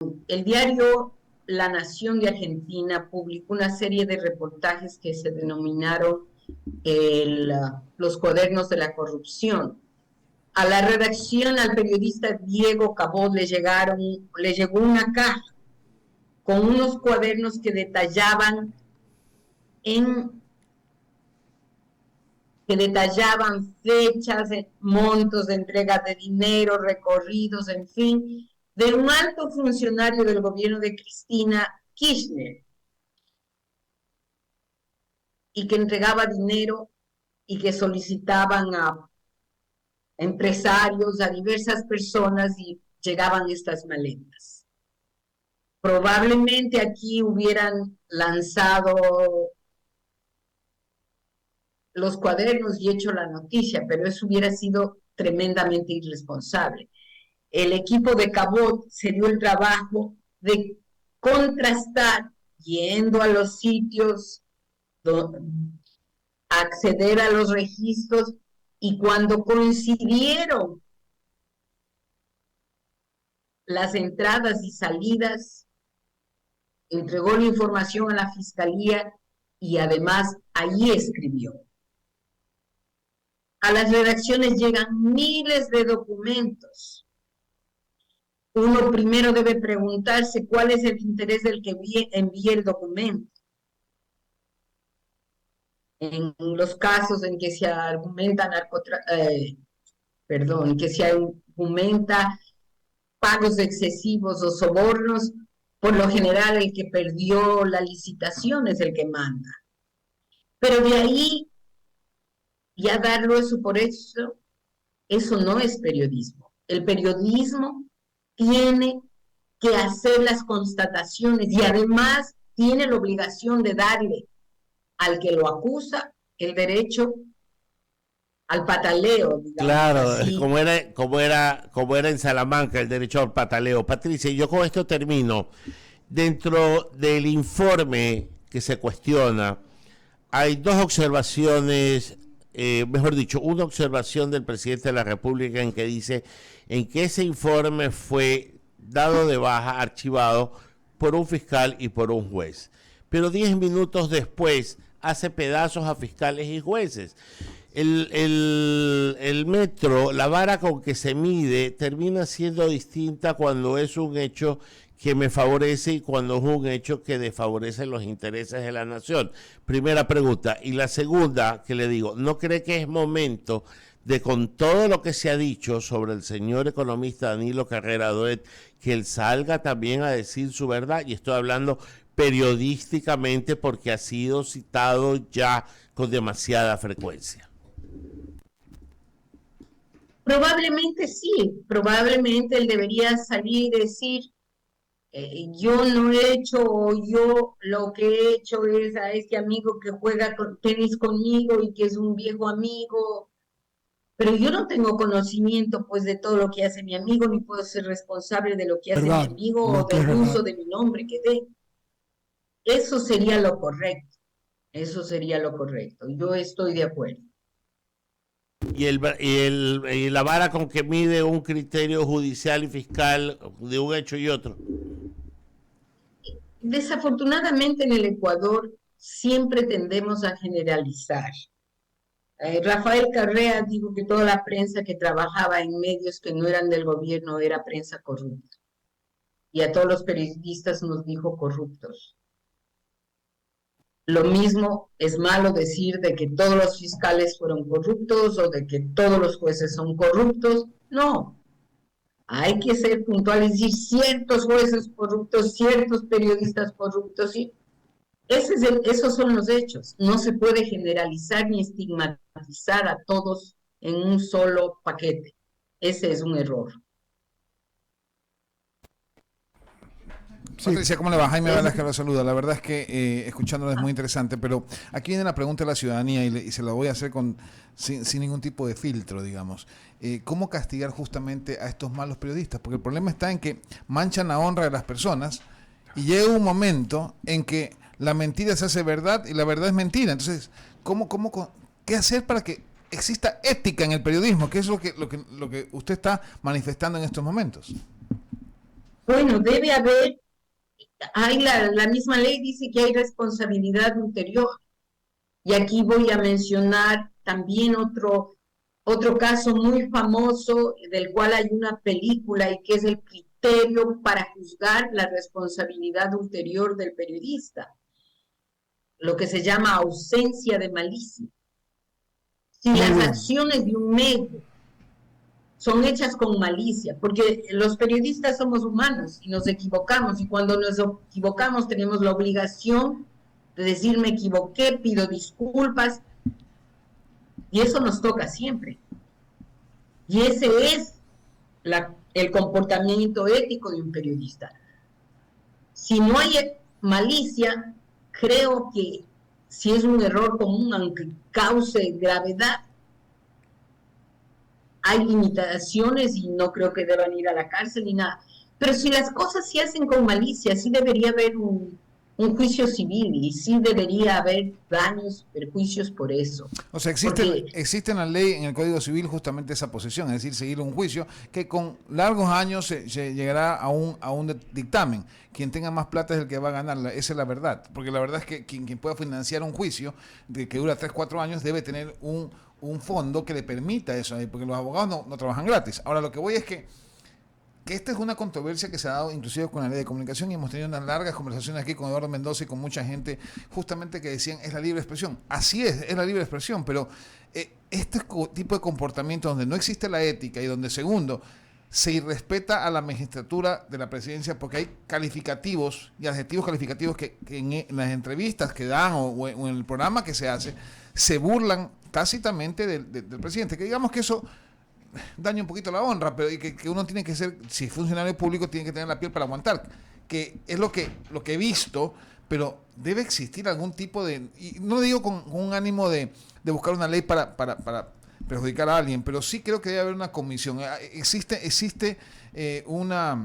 El diario La Nación de Argentina publicó una serie de reportajes que se denominaron los cuadernos de la corrupción. A la redacción, al periodista Diego Cabot le llegó una caja con unos cuadernos en, que detallaban fechas, montos de entrega de dinero, recorridos, en fin, de un alto funcionario del gobierno de Cristina Kirchner, y que entregaba dinero y que solicitaban a empresarios, a diversas personas, y llegaban estas maletas. Probablemente aquí hubieran lanzado los cuadernos y hecho la noticia, pero eso hubiera sido tremendamente irresponsable. El equipo de Cabot se dio el trabajo de contrastar, yendo a los sitios, acceder a los registros, y cuando coincidieron las entradas y salidas, entregó la información a la fiscalía y además ahí escribió. A las redacciones llegan miles de documentos. Uno primero debe preguntarse cuál es el interés del que envíe el documento. En los casos en que se argumenta que se argumenta pagos excesivos o sobornos, por lo general el que perdió la licitación es el que manda. Pero de ahí ya darlo eso por eso no es periodismo. El periodismo tiene que hacer las constataciones y además tiene la obligación de darle al que lo acusa el derecho al pataleo, digamos Claro, así. como era en Salamanca el derecho al pataleo. Patricia, yo con esto termino. Dentro del informe que se cuestiona, hay dos observaciones, mejor dicho, una observación del presidente de la República en que dice en que ese informe fue dado de baja, archivado por un fiscal y por un juez. Pero 10 minutos después hace pedazos a fiscales y jueces. El metro, la vara con que se mide, termina siendo distinta cuando es un hecho que me favorece y cuando es un hecho que desfavorece los intereses de la nación. Primera pregunta. Y la segunda que le digo, ¿no cree que es momento de, con todo lo que se ha dicho sobre el señor economista Danilo Carrera Doet, que él salga también a decir su verdad? Y estoy hablando periodísticamente porque ha sido citado ya con demasiada frecuencia. Probablemente sí, probablemente él debería salir y decir, yo no he hecho, o yo lo que he hecho es a este amigo que juega tenis conmigo y que es un viejo amigo, pero yo no tengo conocimiento pues de todo lo que hace mi amigo, ni puedo ser responsable de lo que hace mi Verdad, amigo o lo que es del verdad. uso de mi nombre que dé. Eso sería lo correcto, eso sería lo correcto, yo estoy de acuerdo. Y la vara con que mide un criterio judicial y fiscal de un hecho y otro. Desafortunadamente en el Ecuador siempre tendemos a generalizar. Rafael Carrea dijo que toda la prensa que trabajaba en medios que no eran del gobierno era prensa corrupta. Y a todos los periodistas nos dijo corruptos. Lo mismo es malo decir de que todos los fiscales fueron corruptos o de que todos los jueces son corruptos. No, hay que ser puntuales y decir ciertos jueces corruptos, ciertos periodistas corruptos, y esos son los hechos. No se puede generalizar ni estigmatizar a todos en un solo paquete. Ese es un error. Sí, Patricia, ¿cómo le va? Jaime Es, Velasco lo saluda. La verdad es que escuchándolo es muy interesante, pero aquí viene la pregunta de la ciudadanía y se la voy a hacer sin ningún tipo de filtro, digamos. ¿Cómo castigar justamente a estos malos periodistas? Porque el problema está en que manchan la honra de las personas y llega un momento en que la mentira se hace verdad y la verdad es mentira. Entonces, ¿qué hacer para que exista ética en el periodismo? ¿Qué es lo que usted está manifestando en estos momentos? Bueno, debe haber, hay la misma ley dice que hay responsabilidad ulterior. Y aquí voy a mencionar también otro caso muy famoso del cual hay una película y que es el criterio para juzgar la responsabilidad ulterior del periodista, lo que se llama ausencia de malicia. Si las acciones de un medio son hechas con malicia, porque los periodistas somos humanos y nos equivocamos, y cuando nos equivocamos tenemos la obligación de decir me equivoqué, pido disculpas, y eso nos toca siempre. Y ese es el comportamiento ético de un periodista. Si no hay malicia, creo que si es un error común, aunque cause gravedad, hay limitaciones y no creo que deban ir a la cárcel ni nada. Pero si las cosas se hacen con malicia, sí debería haber un juicio civil y sí debería haber daños, perjuicios por eso. O sea, existe en la ley, en el Código Civil, justamente esa posición, es decir, seguir un juicio que con largos años se llegará a un dictamen. Quien tenga más plata es el que va a ganar, esa es la verdad. Porque la verdad es que quien pueda financiar un juicio que dura 3, 4 años debe tener un fondo que le permita eso, porque los abogados no trabajan gratis. Ahora, lo que voy es que esta es una controversia que se ha dado inclusive con la ley de comunicación y hemos tenido unas largas conversaciones aquí con Eduardo Mendoza y con mucha gente justamente que decían es la libre expresión. Así es la libre expresión, pero este tipo de comportamiento donde no existe la ética y donde segundo se irrespeta a la magistratura de la presidencia porque hay calificativos y adjetivos calificativos que en las entrevistas que dan o en el programa que se hace se burlan tácitamente del presidente, que digamos que eso daña un poquito la honra, pero que uno tiene que ser, si es funcionario público, tiene que tener la piel para aguantar, que es lo que he visto, pero debe existir algún tipo de, y no digo con un ánimo de buscar una ley para perjudicar a alguien, pero sí creo que debe haber una comisión. Existe una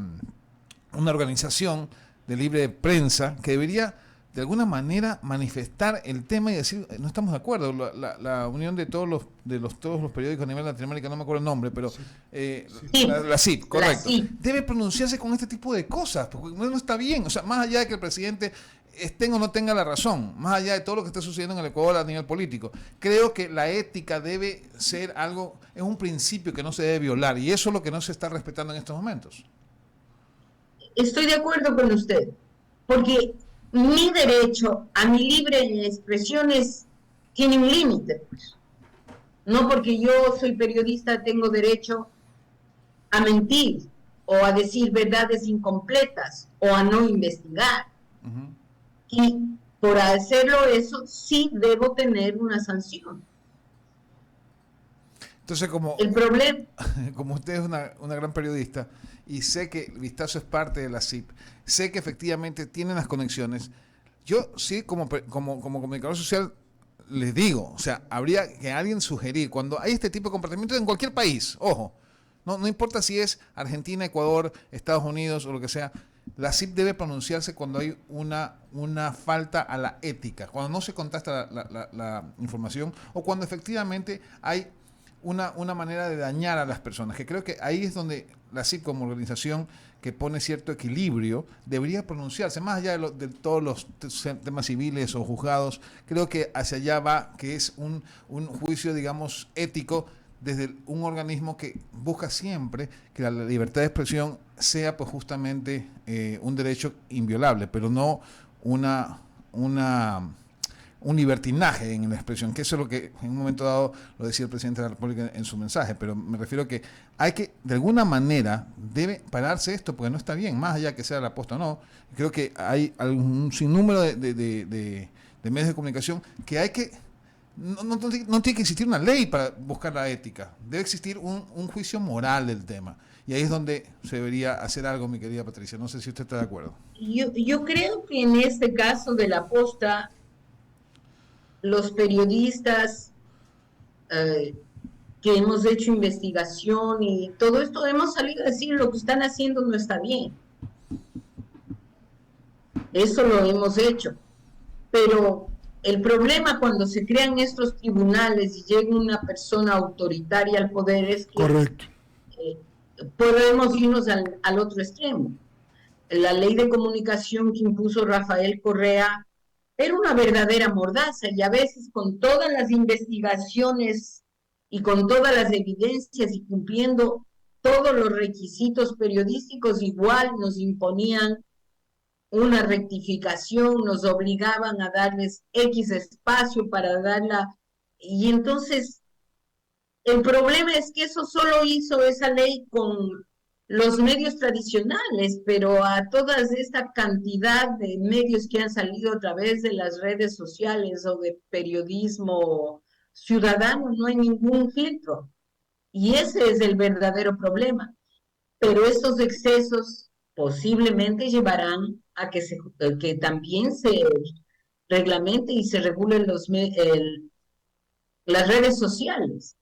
organización de libre prensa que debería de alguna manera manifestar el tema y decir no estamos de acuerdo. La unión de todos los periódicos a nivel de Latinoamérica, no me acuerdo el nombre, pero la CIP, correcto, debe pronunciarse con este tipo de cosas, porque no está bien. O sea, más allá de que el presidente tenga o no tenga la razón, más allá de todo lo que está sucediendo en el Ecuador a nivel político, creo que la ética debe ser algo, es un principio que no se debe violar, y eso es lo que no se está respetando en estos momentos. Estoy de acuerdo con usted, porque mi derecho a mi libre expresión tiene un límite, pues. No porque yo soy periodista tengo derecho a mentir o a decir verdades incompletas o a no investigar. Uh-huh. Y por hacerlo eso sí debo tener una sanción. Entonces, el problema, como usted es una gran periodista y sé que el Vistazo es parte de la CIP, sé que efectivamente tienen las conexiones, yo sí como comunicador social les digo, o sea, habría que alguien sugerir, cuando hay este tipo de comportamiento en cualquier país, ojo, no importa si es Argentina, Ecuador, Estados Unidos o lo que sea, la CIP debe pronunciarse cuando hay una falta a la ética, cuando no se contrasta la información o cuando efectivamente hay una manera de dañar a las personas, que creo que ahí es donde la CIP como organización que pone cierto equilibrio debería pronunciarse, más allá de todos los temas civiles o juzgados. Creo que hacia allá va, que es un juicio, digamos, ético desde un organismo que busca siempre que la libertad de expresión sea pues justamente un derecho inviolable, pero no un libertinaje en la expresión, que eso es lo que en un momento dado lo decía el presidente de la República en su mensaje, pero me refiero a que hay que, de alguna manera, debe pararse esto, porque no está bien, más allá que sea la posta o no. Creo que hay un sinnúmero de medios de comunicación que hay que, no tiene que existir una ley para buscar la ética, debe existir un juicio moral del tema, y ahí es donde se debería hacer algo, mi querida Patricia, no sé si usted está de acuerdo. Yo creo que en este caso de la posta, los periodistas que hemos hecho investigación y todo esto, hemos salido a decir lo que están haciendo no está bien. Eso lo hemos hecho. Pero el problema cuando se crean estos tribunales y llega una persona autoritaria al poder es que podemos irnos al otro extremo. la ley de comunicación que impuso Rafael Correa era una verdadera mordaza, y a veces con todas las investigaciones y con todas las evidencias y cumpliendo todos los requisitos periodísticos, igual nos imponían una rectificación, nos obligaban a darles X espacio para darla. Y entonces, el problema es que eso solo hizo esa ley con los medios tradicionales, pero a toda esta cantidad de medios que han salido a través de las redes sociales o de periodismo ciudadano, no hay ningún filtro. Y ese es el verdadero problema. Pero estos excesos posiblemente llevarán a que también se reglamente y se regulen las redes sociales,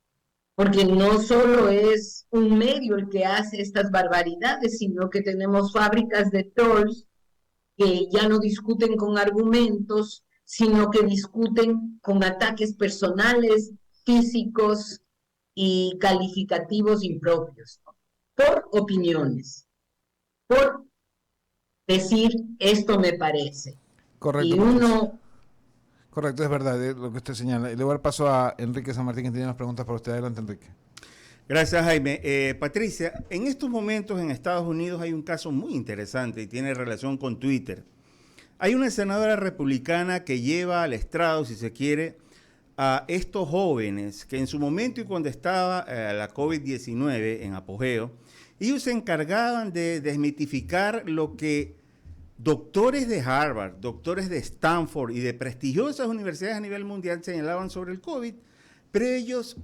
porque no solo es un medio el que hace estas barbaridades, sino que tenemos fábricas de trolls que ya no discuten con argumentos, sino que discuten con ataques personales, físicos y calificativos impropios, por opiniones, por decir esto me parece. Correcto. Y uno... Correcto, es verdad lo que usted señala. Le voy a dar paso a Enrique San Martín, que tiene unas preguntas para usted. Adelante, Enrique. Gracias, Jaime. Patricia, en estos momentos en Estados Unidos hay un caso muy interesante y tiene relación con Twitter. Hay una senadora republicana que lleva al estrado, si se quiere, a estos jóvenes que en su momento y cuando estaba la COVID-19 en apogeo, ellos se encargaban de desmitificar lo que doctores de Harvard, doctores de Stanford y de prestigiosas universidades a nivel mundial señalaban sobre el COVID, pero ellos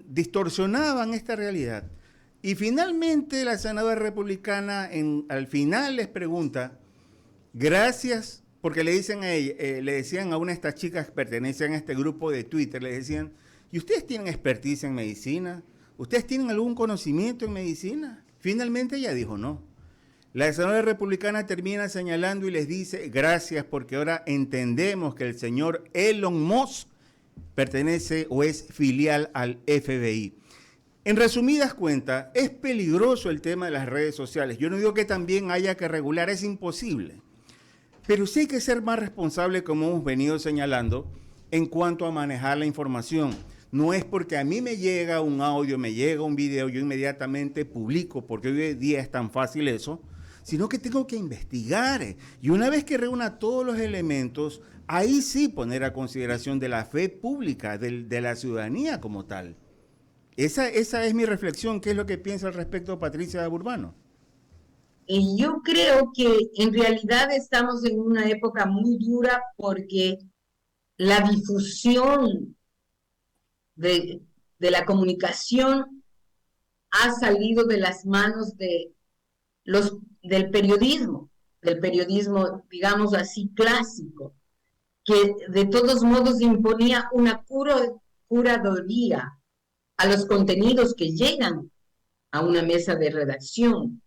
distorsionaban esta realidad. Y finalmente la senadora republicana al final les pregunta, gracias, porque le dicen a ella, le decían a una de estas chicas que pertenecen a este grupo de Twitter, le decían, ¿y ustedes tienen expertise en medicina? ¿Ustedes tienen algún conocimiento en medicina? Finalmente ella dijo no. La senadora republicana termina señalando y les dice, gracias porque ahora entendemos que el señor Elon Musk pertenece o es filial al FBI. En resumidas cuentas, es peligroso el tema de las redes sociales. Yo no digo que también haya que regular, es imposible. Pero sí hay que ser más responsable, como hemos venido señalando, en cuanto a manejar la información. No es porque a mí me llega un audio, me llega un video, yo inmediatamente publico, porque hoy en día es tan fácil eso, sino que tengo que investigar. Y una vez que reúna todos los elementos, ahí sí poner a consideración de la fe pública, de la ciudadanía como tal. Esa es mi reflexión. ¿Qué es lo que piensa al respecto Patricia Burbano? Y yo creo que en realidad estamos en una época muy dura porque la difusión de la comunicación ha salido de las manos del periodismo, digamos así, clásico, que de todos modos imponía una curaduría a los contenidos que llegan a una mesa de redacción,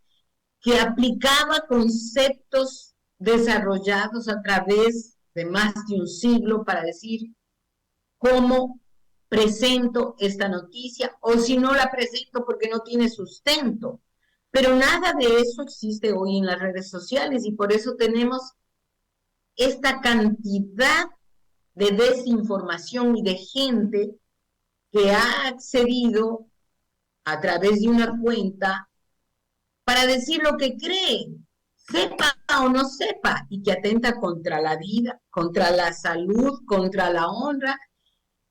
que aplicaba conceptos desarrollados a través de más de un siglo para decir cómo presento esta noticia, o si no la presento porque no tiene sustento. Pero nada de eso existe hoy en las redes sociales y por eso tenemos esta cantidad de desinformación y de gente que ha accedido a través de una cuenta para decir lo que cree, sepa o no sepa, y que atenta contra la vida, contra la salud, contra la honra,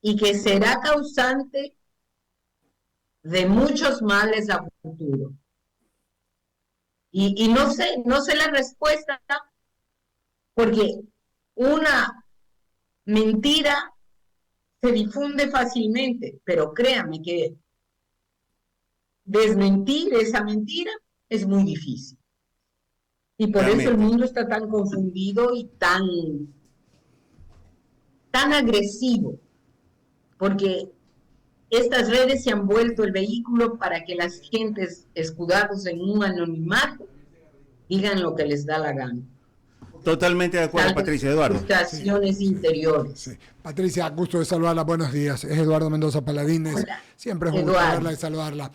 y que será causante de muchos males a futuro. Y no sé la respuesta, porque una mentira se difunde fácilmente, pero créame que desmentir esa mentira es muy difícil. Y por eso el mundo está tan confundido y tan agresivo, porque estas redes se han vuelto el vehículo para que las gentes escudados en un anonimato digan lo que les da la gana. Totalmente de acuerdo, Patricia. Eduardo. Frustraciones interiores. Sí. Patricia, gusto de saludarla. Buenos días. Es Eduardo Mendoza Paladines. Hola. Siempre es un gusto verla y saludarla.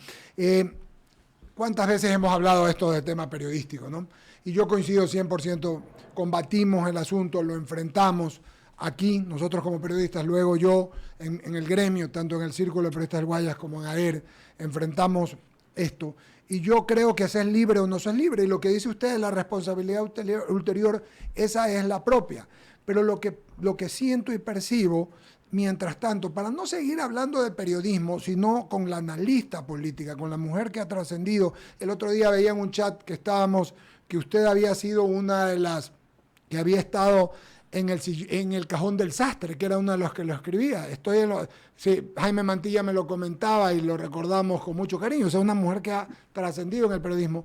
¿cuántas veces hemos hablado esto de tema periodístico, ¿no? Y yo coincido 100%, combatimos el asunto, lo enfrentamos aquí, nosotros como periodistas, luego yo en el gremio, tanto en el Círculo de Periodistas del Guayas como en AER, enfrentamos esto. Y yo creo que se es libre o no se es libre, y lo que dice usted, la responsabilidad ulterior, esa es la propia. Pero lo que siento y percibo, mientras tanto, para no seguir hablando de periodismo, sino con la analista política, con la mujer que ha trascendido. El otro día veía en un chat que usted había sido una de las que había estado en el cajón del sastre, que era uno de los que lo escribía. Sí, Jaime Mantilla me lo comentaba y lo recordamos con mucho cariño. O sea, una mujer que ha trascendido en el periodismo.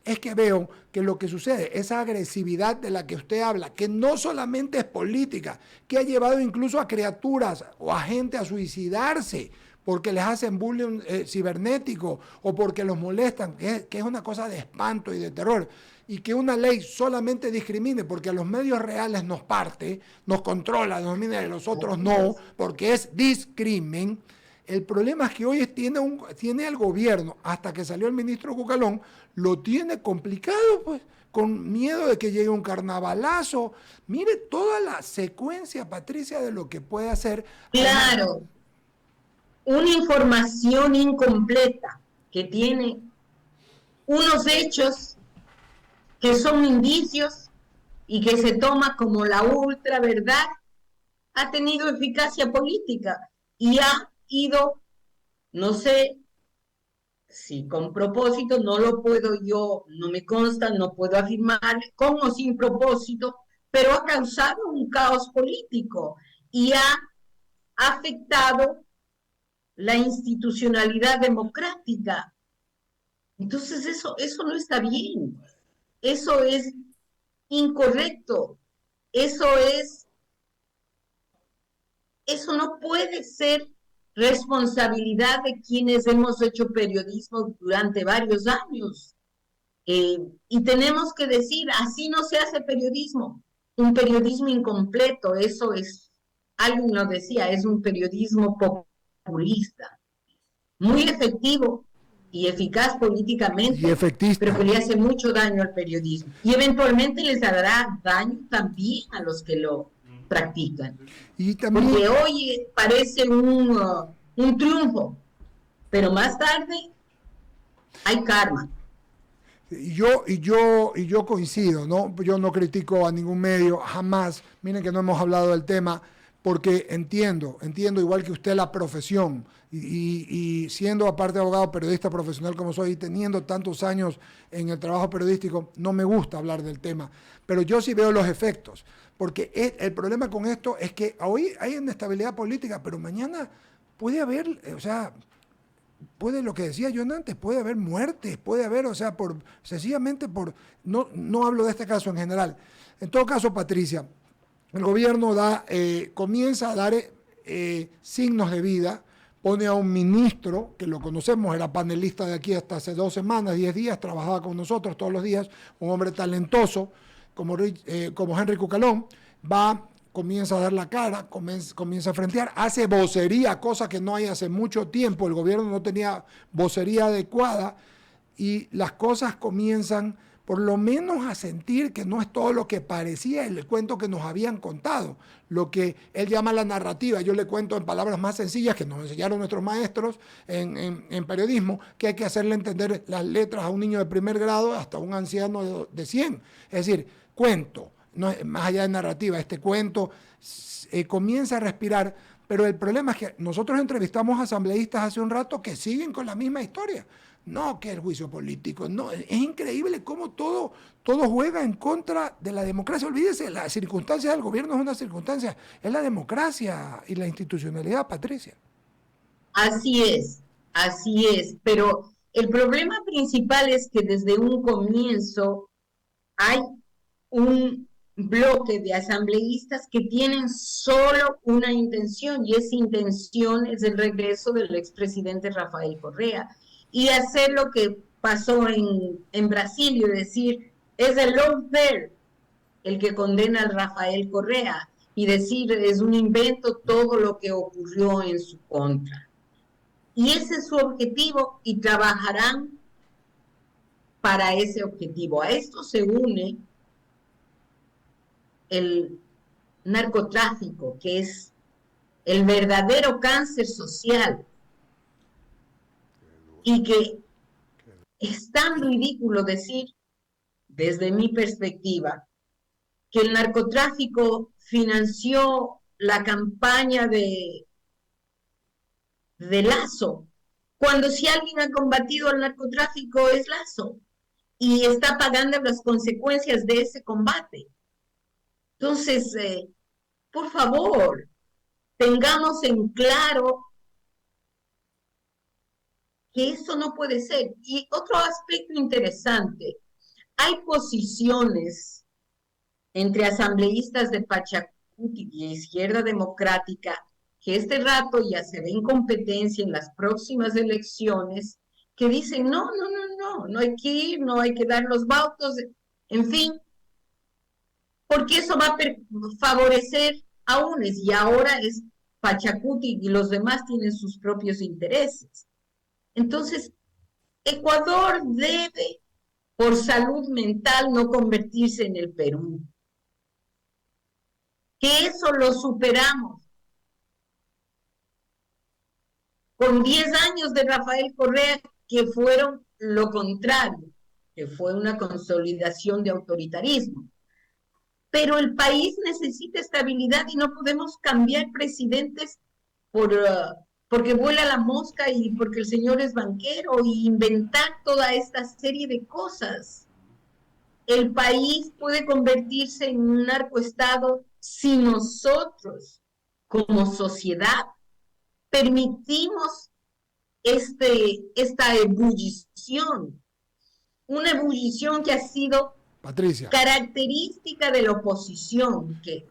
Es que veo que lo que sucede, esa agresividad de la que usted habla, que no solamente es política, que ha llevado incluso a criaturas o a gente a suicidarse porque les hacen bullying cibernético o porque los molestan, que es una cosa de espanto y de terror. Y que una ley solamente discrimine porque a los medios reales nos parte, nos controla, nos domina y a los otros no, porque es discrimen. El problema es que hoy tiene el gobierno, hasta que salió el ministro Cucalón, lo tiene complicado, pues, con miedo de que llegue un carnavalazo. Mire toda la secuencia, Patricia, de lo que puede hacer. Claro, una información incompleta que tiene unos hechos que son indicios y que se toma como la ultra verdad, ha tenido eficacia política y ha ido, no sé si con propósito, no lo puedo yo, no me consta, no puedo afirmar con o sin propósito, pero ha causado un caos político y ha afectado la institucionalidad democrática. Entonces eso no está bien, eso es incorrecto, eso no puede ser responsabilidad de quienes hemos hecho periodismo durante varios años. Y tenemos que decir, así no se hace periodismo, un periodismo incompleto, eso es, alguien nos decía, es un periodismo populista, muy efectivo y eficaz políticamente, pero que le hace mucho daño al periodismo. Y eventualmente les hará daño también a los que lo practican. Y también, porque hoy parece un triunfo, pero más tarde hay karma. Y yo coincido, ¿no? Yo no critico a ningún medio, jamás. Miren que no hemos hablado del tema, porque entiendo igual que usted la profesión, y siendo aparte abogado, periodista profesional como soy, y teniendo tantos años en el trabajo periodístico, no me gusta hablar del tema, pero yo sí veo los efectos, porque el problema con esto es que hoy hay inestabilidad política, pero mañana puede haber, puede, lo que decía yo antes, puede haber muertes, puede haber, sencillamente no hablo de este caso en general. En todo caso, Patricia, el gobierno comienza a dar signos de vida, pone a un ministro, que lo conocemos, era panelista de aquí hasta hace 2 semanas, 10 días, trabajaba con nosotros todos los días, un hombre talentoso como Henry Cucalón, comienza a dar la cara, comienza a frentear, hace vocería, cosa que no hay hace mucho tiempo, el gobierno no tenía vocería adecuada, y las cosas comienzan por lo menos a sentir que no es todo lo que parecía el cuento que nos habían contado, lo que él llama la narrativa. Yo le cuento en palabras más sencillas que nos enseñaron nuestros maestros en periodismo, que hay que hacerle entender las letras a un niño de primer grado hasta un anciano de 100. Es decir, cuento, no, más allá de narrativa, este cuento comienza a respirar, pero el problema es que nosotros entrevistamos asambleístas hace un rato que siguen con la misma historia. No, que el juicio político, no, es increíble cómo todo juega en contra de la democracia. Olvídese, la circunstancia del gobierno es una circunstancia, es la democracia y la institucionalidad, Patricia. Así es, pero el problema principal es que desde un comienzo hay un bloque de asambleístas que tienen solo una intención, y esa intención es el regreso del expresidente Rafael Correa, y hacer lo que pasó en Brasil y decir, es el lawfare el que condena al Rafael Correa, y decir, es un invento todo lo que ocurrió en su contra. Y ese es su objetivo, y trabajarán para ese objetivo. A esto se une el narcotráfico, que es el verdadero cáncer social, y que es tan ridículo decir, desde mi perspectiva, que el narcotráfico financió la campaña de Lazo, cuando si alguien ha combatido al narcotráfico es Lazo, y está pagando las consecuencias de ese combate. Entonces, por favor, tengamos en claro que eso no puede ser. Y otro aspecto interesante, hay posiciones entre asambleístas de Pachacuti y Izquierda Democrática que este rato ya se ve en competencia en las próximas elecciones, que dicen, no hay que ir, no hay que dar los votos, en fin, porque eso va a favorecer a unos, y ahora es Pachacuti y los demás tienen sus propios intereses. Entonces, Ecuador debe, por salud mental, no convertirse en el Perú. Que eso lo superamos. Con 10 años de Rafael Correa, que fueron lo contrario, que fue una consolidación de autoritarismo. Pero el país necesita estabilidad y no podemos cambiar presidentes porque vuela la mosca y porque el señor es banquero, y inventar toda esta serie de cosas. El país puede convertirse en un narcoestado si nosotros, como sociedad, permitimos esta ebullición, una ebullición que ha sido Patricia, característica de la oposición, que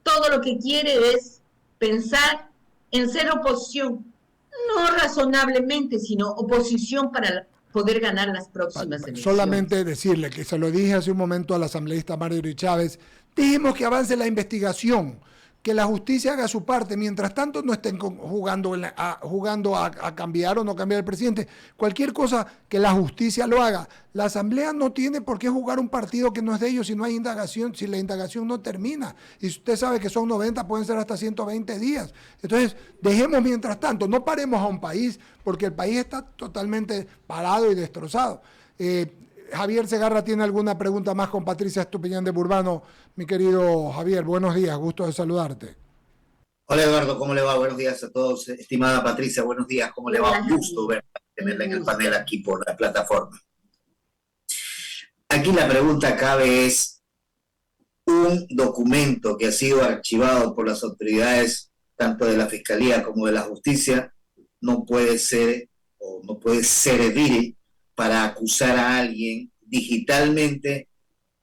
todo lo que quiere es pensar en ser oposición, no razonablemente, sino oposición para poder ganar las próximas elecciones. solamente decirle que se lo dije hace un momento al asambleísta Mario Chávez, dijimos que avance la investigación, que la justicia haga su parte, mientras tanto no estén jugando a cambiar o no cambiar el presidente, cualquier cosa que la justicia lo haga. La asamblea no tiene por qué jugar un partido que no es de ellos si no hay indagación, si la indagación no termina, y usted sabe que son 90, pueden ser hasta 120 días, entonces dejemos mientras tanto, no paremos a un país, porque el país está totalmente parado y destrozado. Javier Segarra tiene alguna pregunta más con Patricia Estupiñán de Burbano. Mi querido Javier, buenos días, gusto de saludarte. Hola Eduardo, ¿cómo le va? Buenos días a todos. Estimada Patricia, buenos días, ¿cómo le va? Un gusto tenerla en el panel aquí por la plataforma. Aquí la pregunta clave es, un documento que ha sido archivado por las autoridades, tanto de la Fiscalía como de la Justicia, no puede ser o no puede servir para acusar a alguien digitalmente,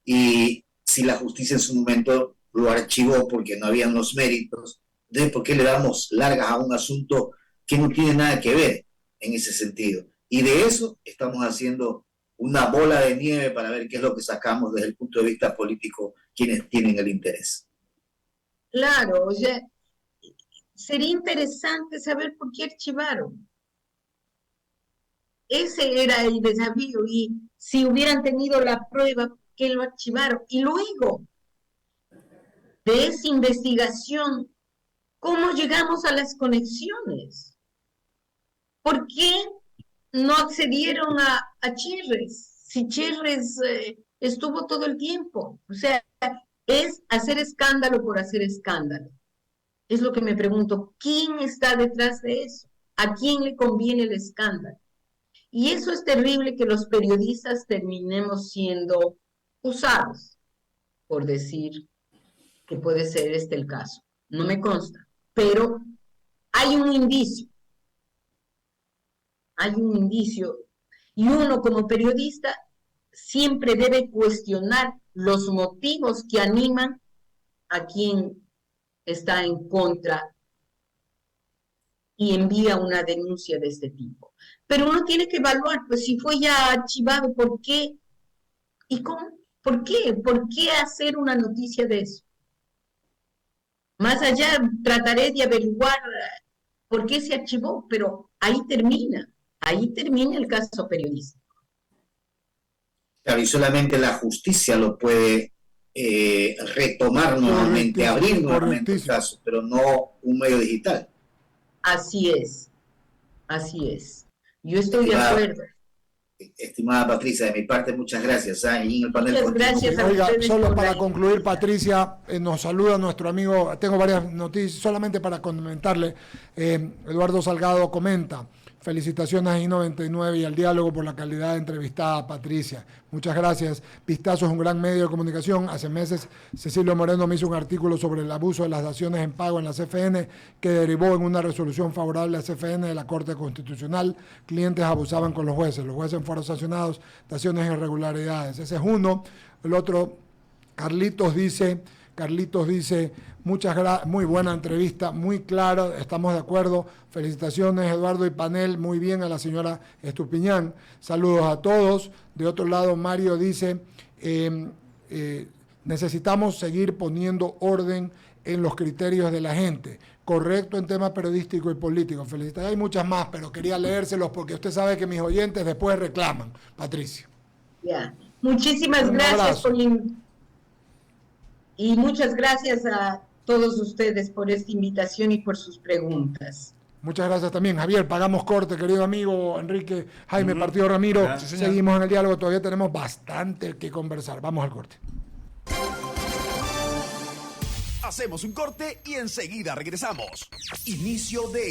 y si la justicia en su momento lo archivó porque no habían los méritos, entonces ¿por qué le damos largas a un asunto que no tiene nada que ver en ese sentido? Y de eso estamos haciendo una bola de nieve para ver qué es lo que sacamos desde el punto de vista político quienes tienen el interés. Claro, o sea, sería interesante saber por qué archivaron. Ese era el desafío, y si hubieran tenido la prueba, ¿por qué lo archivaron? Y luego de esa investigación, ¿cómo llegamos a las conexiones? ¿Por qué no accedieron a Cherres? Si Cherres estuvo todo el tiempo. O sea, es hacer escándalo por hacer escándalo. Es lo que me pregunto, ¿quién está detrás de eso? ¿A quién le conviene el escándalo? Y eso es terrible, que los periodistas terminemos siendo usados, por decir que puede ser este el caso. No me consta, pero hay un indicio. Hay un indicio. Y uno como periodista siempre debe cuestionar los motivos que animan a quien está en contra y envía una denuncia de este tipo. Pero uno tiene que evaluar, pues si fue ya archivado, ¿por qué? ¿Y cómo? ¿Por qué? ¿Por qué hacer una noticia de eso? Más allá, trataré de averiguar por qué se archivó, pero ahí termina el caso periodístico. Claro, y solamente la justicia lo puede retomar nuevamente, abrir nuevamente el caso, pero no un medio digital. Así es. Yo estoy de acuerdo. Estimada Patricia, de mi parte, muchas gracias. Y en el panel Muchas gracias a Oiga, ustedes solo por para la concluir, invitación. Patricia, nos saluda nuestro amigo, tengo varias noticias, solamente para comentarle, Eduardo Salgado comenta, felicitaciones a I99 y al diálogo por la calidad de entrevistada a Patricia. Muchas gracias. Vistazo es un gran medio de comunicación. Hace meses Cecilio Moreno me hizo un artículo sobre el abuso de las daciones en pago en la CFN que derivó en una resolución favorable a CFN de la Corte Constitucional. Clientes abusaban con los jueces fueron sancionados, daciones e irregularidades. Ese es uno. El otro, Carlitos dice, muy buena entrevista, muy clara, estamos de acuerdo. Felicitaciones, Eduardo y panel, muy bien a la señora Estupiñán. Saludos a todos. De otro lado, Mario dice, necesitamos seguir poniendo orden en los criterios de la gente. Correcto en tema periodístico y político. Felicidades. Hay muchas más, pero quería leérselos porque usted sabe que mis oyentes después reclaman. Patricia. Ya. Muchísimas Un gracias abrazo. y muchas gracias a todos ustedes por esta invitación y por sus preguntas. Muchas gracias también. Javier, pagamos corte, querido amigo Enrique, Jaime, Partido Ramiro. Gracias, señor. Seguimos en el diálogo, todavía tenemos bastante que conversar. Vamos al corte. Hacemos un corte y enseguida regresamos. Inicio de